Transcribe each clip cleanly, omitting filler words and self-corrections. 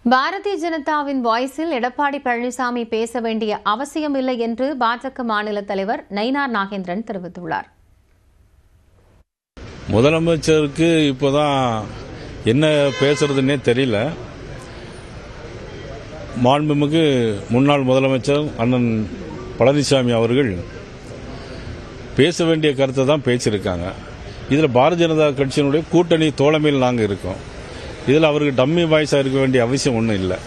பாரதிய ஜனதாவின் வாய்ஸில் எடப்பாடி பழனிசாமி பேச வேண்டிய அவசியமில்லை என்று பாஜக மாநில தலைவர் நயினார் நாகேந்திரன் தெரிவித்துள்ளார். முதலமைச்சருக்கு இப்போதான் என்ன பேசுறதுன்னே தெரியல. மாண்புமிகு முன்னாள் முதலமைச்சர் அண்ணன் பழனிசாமி அவர்கள் பேச வேண்டிய கருத்தை தான் பேசியிருக்காங்க. இதில் பாரதிய ஜனதா கட்சியினுடைய கூட்டணி தோழமையில் நாங்கள் இருக்கோம். இதில் அவருக்கு டம்மி வாய்ஸாக இருக்க வேண்டிய அவசியம் ஒன்றும் இல்லை.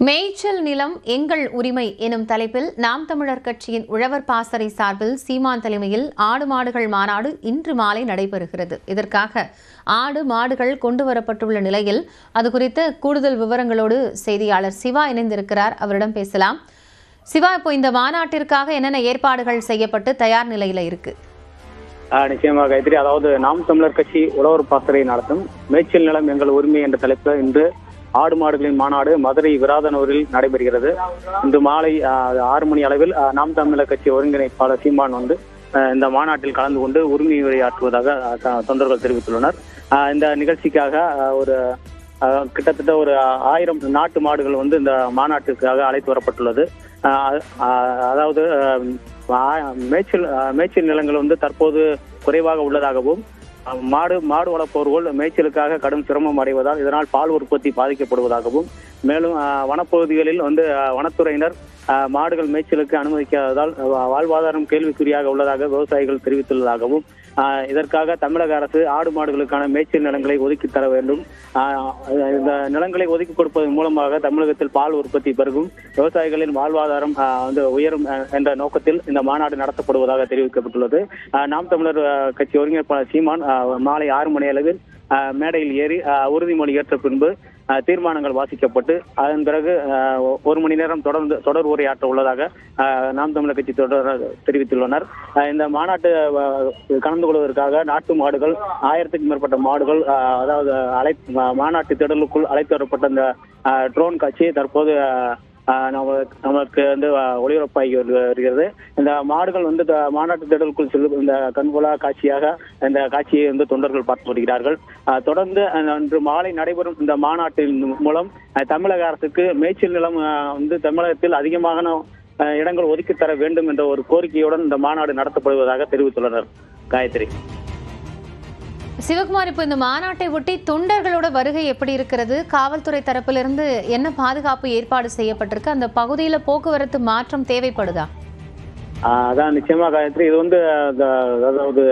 மேய்ச்சல் நிலம் எங்கள் உரிமை எனும் தலைப்பில் நாம் தமிழர் கட்சியின் உழவர் பாசறை சார்பில் சீமான் தலைமையில் ஆடு மாடுகள் மாநாடு இன்று மாலை நடைபெறுகிறது. இதற்காக ஆடு மாடுகள் கொண்டுவரப்பட்டுள்ள நிலையில் அது குறித்த கூடுதல் விவரங்களோடு செய்தியாளர் சிவா இணைந்திருக்கிறார். அவரிடம் பேசலாம். சிவா, இப்போ இந்த மாநாட்டிற்காக என்னென்ன ஏற்பாடுகள் செய்யப்பட்டு தயார் நிலையில இருக்கு? நிச்சயமாக காயத்ரி, அதாவது நாம் தமிழர் கட்சி உழவர் பாசறை நடத்தும் மேய்ச்சல் நிலம் எங்கள் உரிமை என்ற தலைப்பில் இன்று ஆடு மாடுகளின் மாநாடு மதுரை விராதனூரில் நடைபெறுகிறது. இன்று மாலை 6 மணி அளவில் நாம் தமிழர் கட்சி ஒருங்கிணைப்பாளர் சீமான் இந்த மாநாட்டில் கலந்து கொண்டு உரிமை உரையாற்றுவதாக தொண்டர்கள் தெரிவித்துள்ளனர். இந்த நிகழ்ச்சிக்காக கிட்டத்தட்ட ஒரு 1000 நாட்டு மாடுகள் இந்த மாநாட்டிற்காக அழைத்து வரப்பட்டுள்ளது. அதாவது மேய்ச்சல் நிலங்கள் தற்போது குறைவாக உள்ளதாகவும் மாடு வளர்ப்பவர்கள் மேய்ச்சலுக்காக கடும் சிரமம் அடைவதால் இதனால் பால் உற்பத்தி பாதிக்கப்படுவதாகவும், மேலும் வனப்பகுதிகளில் வனத்துறையினர் மாடுகள் மேய்ச்சலுக்கு அனுமதிக்காததால் வாழ்வாதாரம் கேள்விக்குறியாக உள்ளதாக விவசாயிகள் தெரிவித்துள்ளதாகவும், இதற்காக தமிழக அரசு ஆடு மாடுகளுக்கான மேய்ச்சல் நிலங்களை ஒதுக்கி தர வேண்டும். இந்த நிலங்களை ஒதுக்கி கொடுப்பதன் மூலமாக தமிழகத்தில் பால் உற்பத்தி பெருகும், விவசாயிகளின் வாழ்வாதாரம் உயரும் என்ற நோக்கத்தில் இந்த மாநாடு நடத்தப்படுவதாக தெரிவிக்கப்பட்டுள்ளது. நாம் தமிழர் கட்சி ஒருங்கிணைப்பாளர் சீமான் மாலை 6 மணி அளவில் மேடையில் ஏறி உறுதிமொழி ஏற்ற பின்பு தீர்மானங்கள் வாசிக்கப்பட்டு அதன் பிறகு 1 மணி நேரம் தொடர் உரையாற்ற உள்ளதாக நாம் தமிழர் கட்சி தெரிவித்துள்ளனர். இந்த மாநாட்டு கலந்து கொள்வதற்காக நாட்டு மாடுகள் 1000க்கும் மேற்பட்ட மாடுகள், அதாவது மாநாட்டு திடலுக்குள் அழைத்து வரப்பட்ட இந்த ட்ரோன் காட்சி தற்போது நமக்கு ஒளிபரப்பாகி வருகிறது. இந்த மாடுகள் மாநாட்டு திடலுக்குள் செல்லும் இந்த கண்கொள்ளா காட்சியாக இந்த காட்சியை தொண்டர்கள் பார்த்து வருகிறார்கள். தொடர்ந்து இன்று மாலை நடைபெறும் இந்த மாநாட்டின் மூலம் தமிழக அரசுக்கு மேய்ச்சல் நிலம் தமிழகத்தில் அதிகமான இடங்கள் ஒதுக்கி தர வேண்டும் என்ற ஒரு கோரிக்கையுடன் இந்த மாநாடு நடத்தப்படுவதாக தெரிவித்துள்ளனர். காயத்ரி. சிவகுமார், இப்போ இந்த மாநாட்டை ஒட்டி தொண்டர்களோட வருகை எப்படி இருக்கிறது? காவல்துறை தரப்பிலிருந்து என்ன பாதுகாப்பு ஏற்பாடு செய்யப்பட்டிருக்கு? அந்த பகுதியில போக்குவரத்து மாற்றம் தேவைப்படுதா? அதான் நிச்சயமா காயத்ரி, இது அதாவது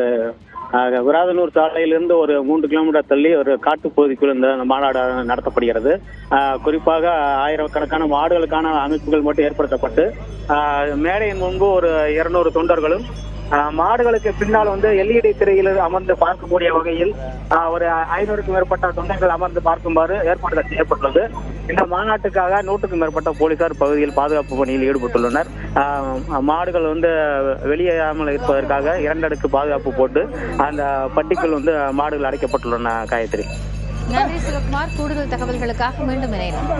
விராதனூர் சாலையிலிருந்து ஒரு 3 கிலோமீட்டர் தள்ளி ஒரு காட்டுப்பகுதிக்குள் இந்த மாநாடு நடத்தப்படுகிறது. குறிப்பாக 1000கணக்கான மாடுகளுக்கான அமைப்புகள் மட்டும் ஏற்படுத்தப்பட்டு மேடையின் முன்பு ஒரு 200 தொண்டர்களும் மாடுகளுக்கு பின்னால் LED திரையில் அமர்ந்து பார்க்கக்கூடிய வகையில் ஒரு 500க்கும் மேற்பட்ட தொண்டர்கள் அமர்ந்து பார்க்குமாறு ஏற்பாடுகள் செய்யப்பட்டுள்ளது. இந்த மாநாட்டுக்காக 100க்கும் மேற்பட்ட போலீசார் பகுதியில் பாதுகாப்பு பணியில் ஈடுபட்டுள்ளனர். மாடுகள் வெளியேறாமல் இருப்பதற்காக 2 அடுக்கு பாதுகாப்பு போட்டு அந்த பட்டிக்குள் மாடுகள் அடைக்கப்பட்டுள்ளன. காயத்ரி. நன்றி சிவகுமார். கூடுதல் தகவல்களுக்காக மீண்டும் இணையலாம்.